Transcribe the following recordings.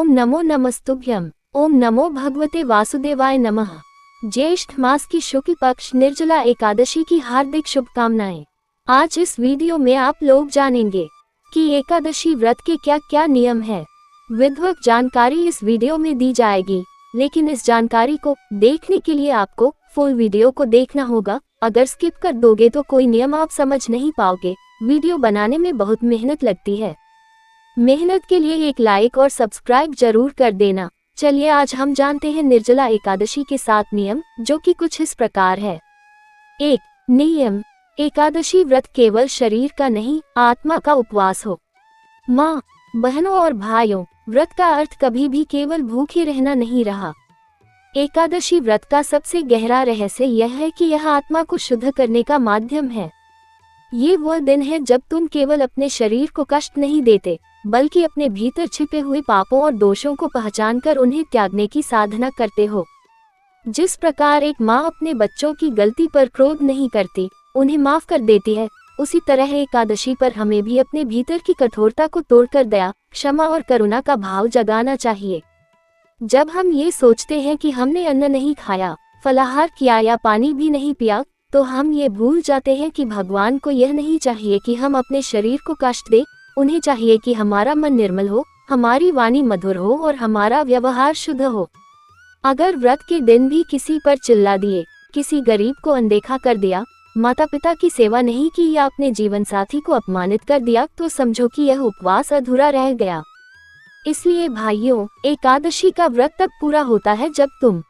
ओम नमो नमस्तुभ्यम। ओम नमो भगवते वासुदेवाय नमः। ज्येष्ठ मास की शुक्ल पक्ष निर्जला एकादशी की हार्दिक शुभकामनाएं। आज इस वीडियो में आप लोग जानेंगे कि एकादशी व्रत के क्या क्या नियम है। विधिवत जानकारी इस वीडियो में दी जाएगी, लेकिन इस जानकारी को देखने के लिए आपको फुल वीडियो को देखना होगा। अगर स्किप कर दोगे तो कोई नियम आप समझ नहीं पाओगे। वीडियो बनाने में बहुत मेहनत लगती है। मेहनत के लिए एक लाइक और सब्सक्राइब जरूर कर देना। चलिए आज हम जानते हैं निर्जला एकादशी के 7 नियम, जो कि कुछ इस प्रकार है। 1 नियम, एकादशी व्रत केवल शरीर का नहीं, आत्मा का उपवास हो। माँ, बहनों और भाइयों, व्रत का अर्थ कभी भी केवल भूखे रहना नहीं रहा। एकादशी व्रत का सबसे गहरा रहस्य यह है कि यह आत्मा को शुद्ध करने का माध्यम है। ये वह दिन है जब तुम केवल अपने शरीर को कष्ट नहीं देते, बल्कि अपने भीतर छिपे हुए पापों और दोषों को पहचानकर उन्हें त्यागने की साधना करते हो। जिस प्रकार एक माँ अपने बच्चों की गलती पर क्रोध नहीं करती, उन्हें माफ कर देती है, उसी तरह एकादशी पर हमें भी अपने भीतर की कठोरता को तोड़कर दया, क्षमा और करुणा का भाव जगाना चाहिए। जब हम ये सोचते हैं कि हमने अन्न नहीं खाया, फलाहार किया या पानी भी नहीं पिया, तो हम ये भूल जाते हैं कि भगवान को यह नहीं चाहिए कि हम अपने शरीर को कष्ट दें। उन्हें चाहिए कि हमारा मन निर्मल हो, हमारी वाणी मधुर हो और हमारा व्यवहार शुद्ध हो। अगर व्रत के दिन भी किसी पर चिल्ला दिए, किसी गरीब को अनदेखा कर दिया, माता पिता की सेवा नहीं की या अपने जीवन साथी को अपमानित कर दिया, तो समझो कि यह उपवास अधूरा रह गया। इसलिए भाइयों, एकादशी का व्रत तब पूरा होता है जब तुम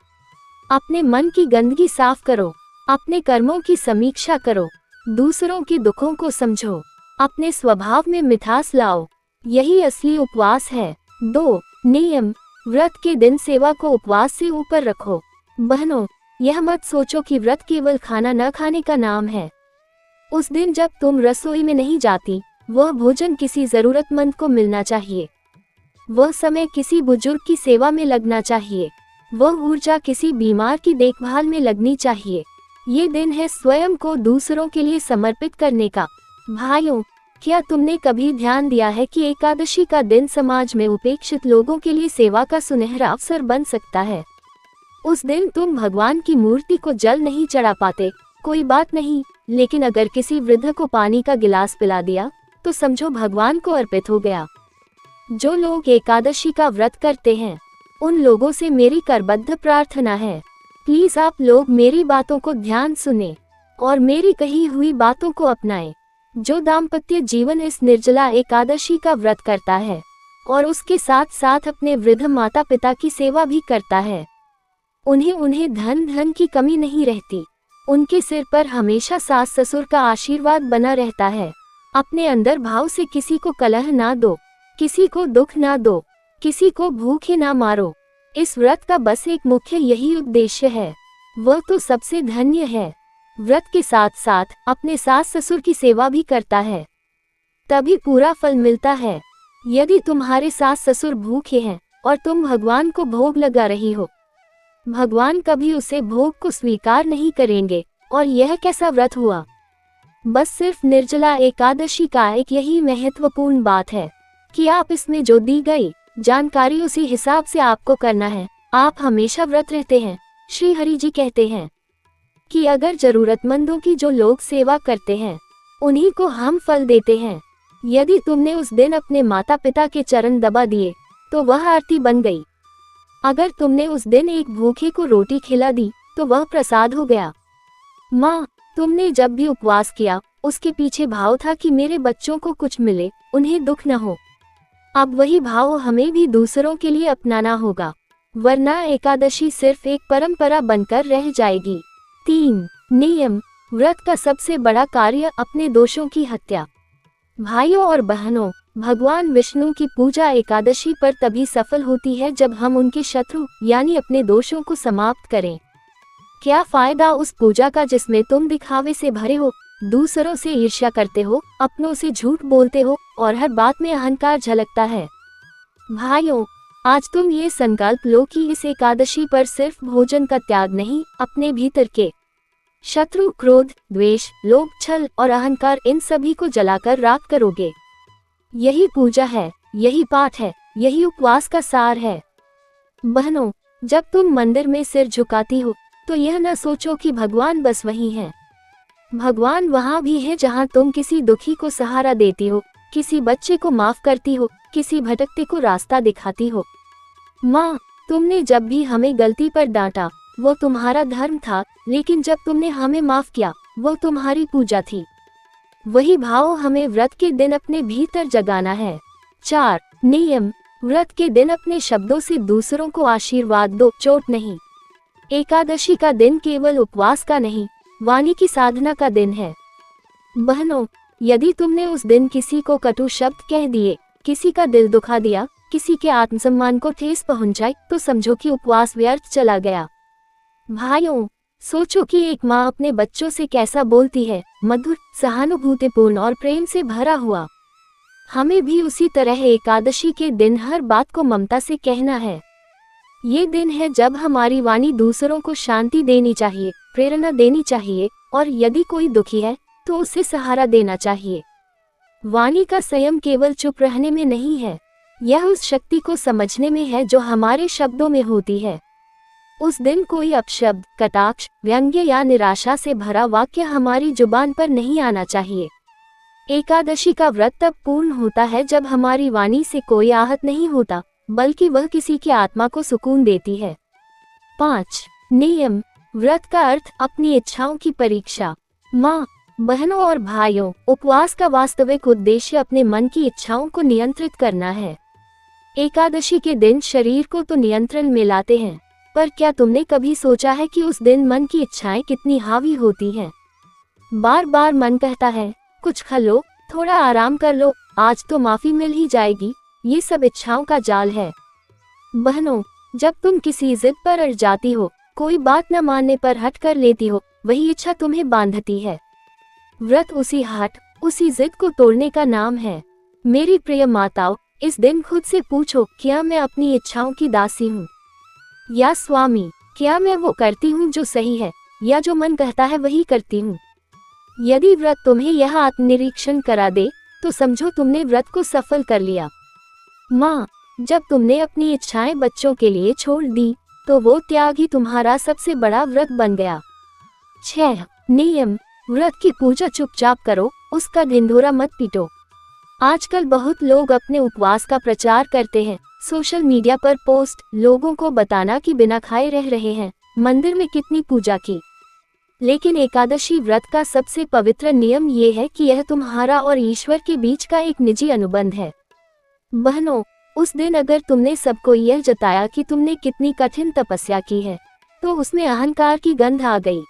अपने मन की गंदगी साफ करो, अपने कर्मों की समीक्षा करो, दूसरों के दुखों को समझो, अपने स्वभाव में मिठास लाओ। यही असली उपवास है। 2 नियम, व्रत के दिन सेवा को उपवास से ऊपर रखो। बहनों, यह मत सोचो कि व्रत केवल खाना न खाने का नाम है। उस दिन जब तुम रसोई में नहीं जाती, वह भोजन किसी जरूरतमंद को मिलना चाहिए। वह समय किसी बुजुर्ग की सेवा में लगना चाहिए। वह ऊर्जा किसी बीमार की देखभाल में लगनी चाहिए। ये दिन है स्वयं को दूसरों के लिए समर्पित करने का। भाइयों, क्या तुमने कभी ध्यान दिया है कि एकादशी का दिन समाज में उपेक्षित लोगों के लिए सेवा का सुनहरा अवसर बन सकता है। उस दिन तुम भगवान की मूर्ति को जल नहीं चढ़ा पाते, कोई बात नहीं, लेकिन अगर किसी वृद्ध को पानी का गिलास पिला दिया, तो समझो भगवान को अर्पित हो गया। जो लोग एकादशी का व्रत करते हैं, उन लोगों से मेरी करबद्ध प्रार्थना है, प्लीज आप लोग मेरी बातों को ध्यान सुने और मेरी कही हुई बातों को अपनाएं। जो दाम्पत्य जीवन इस निर्जला एकादशी का व्रत करता है और उसके साथ साथ अपने वृद्ध माता पिता की सेवा भी करता है, उन्हें धन की कमी नहीं रहती। उनके सिर पर हमेशा सास ससुर का आशीर्वाद बना रहता है। अपने अंदर भाव से किसी को कलह ना दो, किसी को दुख ना दो, किसी को भूखे ना मारो। इस व्रत का बस एक मुख्य यही उद्देश्य है, वह तो सबसे धन्य है। व्रत के साथ साथ अपने सास ससुर की सेवा भी करता है, तभी पूरा फल मिलता है। यदि तुम्हारे सास ससुर भूखे हैं और तुम भगवान को भोग लगा रही हो, भगवान कभी उसे भोग को स्वीकार नहीं करेंगे। और यह कैसा व्रत हुआ? बस सिर्फ निर्जला एकादशी का एक यही महत्वपूर्ण बात है कि आप इसमें जो दी गई जानकारी उसी हिसाब से आपको करना है। आप हमेशा व्रत रहते हैं। श्री हरि जी कहते हैं कि अगर जरूरतमंदों की जो लोग सेवा करते हैं, उन्हीं को हम फल देते हैं। यदि तुमने उस दिन अपने माता पिता के चरण दबा दिए, तो वह आरती बन गई। अगर तुमने उस दिन एक भूखे को रोटी खिला दी, तो वह प्रसाद हो गया। माँ, तुमने जब भी उपवास किया, उसके पीछे भाव था कि मेरे बच्चों को कुछ मिले, उन्हें दुख न हो। अब वही भाव हमें भी दूसरों के लिए अपनाना होगा, वरना एकादशी सिर्फ एक परंपरा बनकर रह जाएगी। 3 नियम, व्रत का सबसे बड़ा कार्य अपने दोषों की हत्या। भाइयों और बहनों, भगवान विष्णु की पूजा एकादशी पर तभी सफल होती है जब हम उनके शत्रु यानी अपने दोषों को समाप्त करें। क्या फायदा उस पूजा का जिसमें तुम दिखावे से भरे हो, दूसरों से ईर्ष्या करते हो, अपनों से झूठ बोलते हो और हर बात में अहंकार झलकता है। भाइयों, आज तुम ये संकल्प लो कि इस एकादशी पर सिर्फ भोजन का त्याग नहीं, अपने भीतर के शत्रु, क्रोध, द्वेष, लोभ, छल और अहंकार, इन सभी को जलाकर राख करोगे। यही पूजा है, यही पाठ है, यही उपवास का सार है। बहनों, जब तुम मंदिर में सिर झुकाती हो तो यह न सोचो कि भगवान बस वही है। भगवान वहाँ भी है जहाँ तुम किसी दुखी को सहारा देती हो, किसी बच्चे को माफ करती हो, किसी भटकते को रास्ता दिखाती हो। माँ, तुमने जब भी हमें गलती पर डांटा वो तुम्हारा धर्म था, लेकिन जब तुमने हमें माफ किया वो तुम्हारी पूजा थी। वही भाव हमें व्रत के दिन अपने भीतर जगाना है। 4 नियम। व्रत के दिन अपने शब्दों से दूसरों को आशीर्वाद दो, चोट नहीं। एकादशी का दिन केवल उपवास का नहीं, वाणी की साधना का दिन है। बहनों, यदि तुमने उस दिन किसी को कटु शब्द कह दिए, किसी का दिल दुखा दिया, किसी के आत्मसम्मान को ठेस पहुंचाई, तो समझो कि उपवास व्यर्थ चला गया। भाइयों, सोचो कि एक माँ अपने बच्चों से कैसा बोलती है, मधुर, सहानुभूतिपूर्ण और प्रेम से भरा हुआ। हमें भी उसी तरह एकादशी के दिन हर बात को ममता से कहना है। ये दिन है जब हमारी वाणी दूसरों को शांति देनी चाहिए, प्रेरणा देनी चाहिए, और यदि कोई दुखी है तो उसे सहारा देना चाहिए। वाणी का संयम केवल चुप रहने में नहीं है, यह उस शक्ति को समझने में है जो हमारे शब्दों में होती है। उस दिन कोई अपशब्द, कटाक्ष, व्यंग्य या निराशा से भरा वाक्य हमारी जुबान पर नहीं आना चाहिए। एकादशी का व्रत तब पूर्ण होता है जब हमारी वाणी से कोई आहत नहीं होता, बल्कि वह किसी की आत्मा को सुकून देती है। 5 नियम। व्रत का अर्थ अपनी इच्छाओं की परीक्षा। माँ, बहनों और भाइयों, उपवास का वास्तविक उद्देश्य अपने मन की इच्छाओं को नियंत्रित करना है। एकादशी के दिन शरीर को तो नियंत्रण में लाते हैं, पर क्या तुमने कभी सोचा है कि उस दिन मन की इच्छाएं कितनी हावी होती हैं? बार बार मन कहता है, कुछ खा लो, थोड़ा आराम कर लो, आज तो माफी मिल ही जाएगी। ये सब इच्छाओं का जाल है। बहनों, जब तुम किसी जिद पर अड़ जाती हो, कोई बात न मानने पर हट कर लेती हो, वही इच्छा तुम्हें बांधती है। व्रत उसी हट, उसी जिद को तोड़ने का नाम है। मेरी प्रिय माताओं, इस दिन खुद से पूछो, क्या मैं अपनी इच्छाओं की दासी हूँ या स्वामी? क्या मैं वो करती हूँ जो सही है, या जो मन कहता है वही करती हूँ? यदि व्रत तुम्हें यह आत्मनिरीक्षण करा दे तो समझो तुमने व्रत को सफल कर लिया। माँ, जब तुमने अपनी इच्छाएं बच्चों के लिए छोड़ दी तो वो त्याग ही तुम्हारा सबसे बड़ा व्रत बन गया। 6 नियम। व्रत की पूजा चुपचाप करो, उसका ढिंढोरा मत पीटो। आजकल बहुत लोग अपने उपवास का प्रचार करते हैं, सोशल मीडिया पर पोस्ट, लोगों को बताना कि बिना खाए रह रहे हैं, मंदिर में कितनी पूजा की। लेकिन एकादशी व्रत का सबसे पवित्र नियम ये है कि यह तुम्हारा और ईश्वर के बीच का एक निजी अनुबंध है। बहनों, उस दिन अगर तुमने सबको यह जताया कि तुमने कितनी कठिन तपस्या की है, तो उसमें अहंकार की गंध आ गई।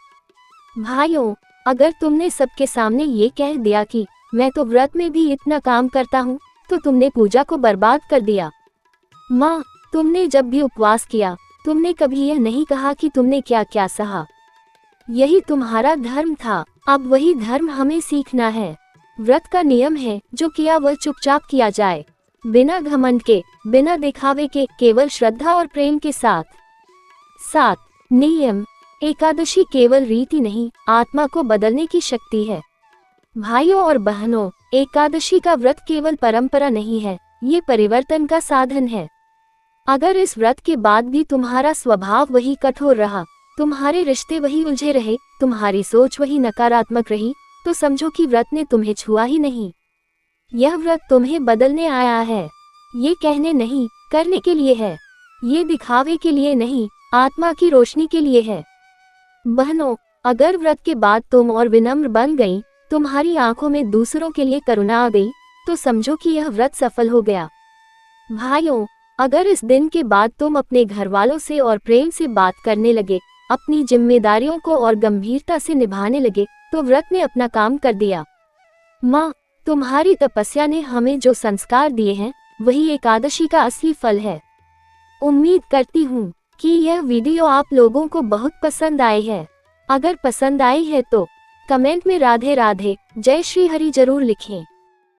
भाइयों, अगर तुमने सबके सामने ये कह दिया कि मैं तो व्रत में भी इतना काम करता हूँ, तो तुमने पूजा को बर्बाद कर दिया। माँ, तुमने जब भी उपवास किया, तुमने कभी यह नहीं कहा कि तुमने क्या क्या सहा। यही तुम्हारा धर्म था, अब वही धर्म हमें सीखना है। व्रत का नियम है, जो किया वह चुपचाप किया जाए, बिना घमंड के, बिना दिखावे के, केवल श्रद्धा और प्रेम के साथ। 7 नियम। एकादशी केवल रीति नहीं, आत्मा को बदलने की शक्ति है। भाइयों और बहनों, एकादशी का व्रत केवल परंपरा नहीं है, ये परिवर्तन का साधन है। अगर इस व्रत के बाद भी तुम्हारा स्वभाव वही कठोर रहा, तुम्हारे रिश्ते वही उलझे रहे, तुम्हारी सोच वही नकारात्मक रही, तो समझो कि व्रत ने तुम्हें छुआ ही नहीं। यह व्रत तुम्हें बदलने आया है, ये कहने नहीं, करने के लिए है। ये दिखावे के लिए नहीं, आत्मा की रोशनी के लिए है। बहनों, अगर व्रत के बाद तुम और विनम्र बन गई, तुम्हारी आंखों में दूसरों के लिए करुणा आ गई, तो समझो कि यह व्रत सफल हो गया। भाइयों, अगर इस दिन के बाद तुम अपने घर वालों से और प्रेम से बात करने लगे, अपनी जिम्मेदारियों को और गंभीरता से निभाने लगे, तो व्रत ने अपना काम कर दिया। माँ, तुम्हारी तपस्या ने हमें जो संस्कार दिए हैं, वही एकादशी का असली फल है। उम्मीद करती हूँ कि यह वीडियो आप लोगों को बहुत पसंद आई है। अगर पसंद आई है तो कमेंट में राधे राधे, जय श्री हरि जरूर लिखें।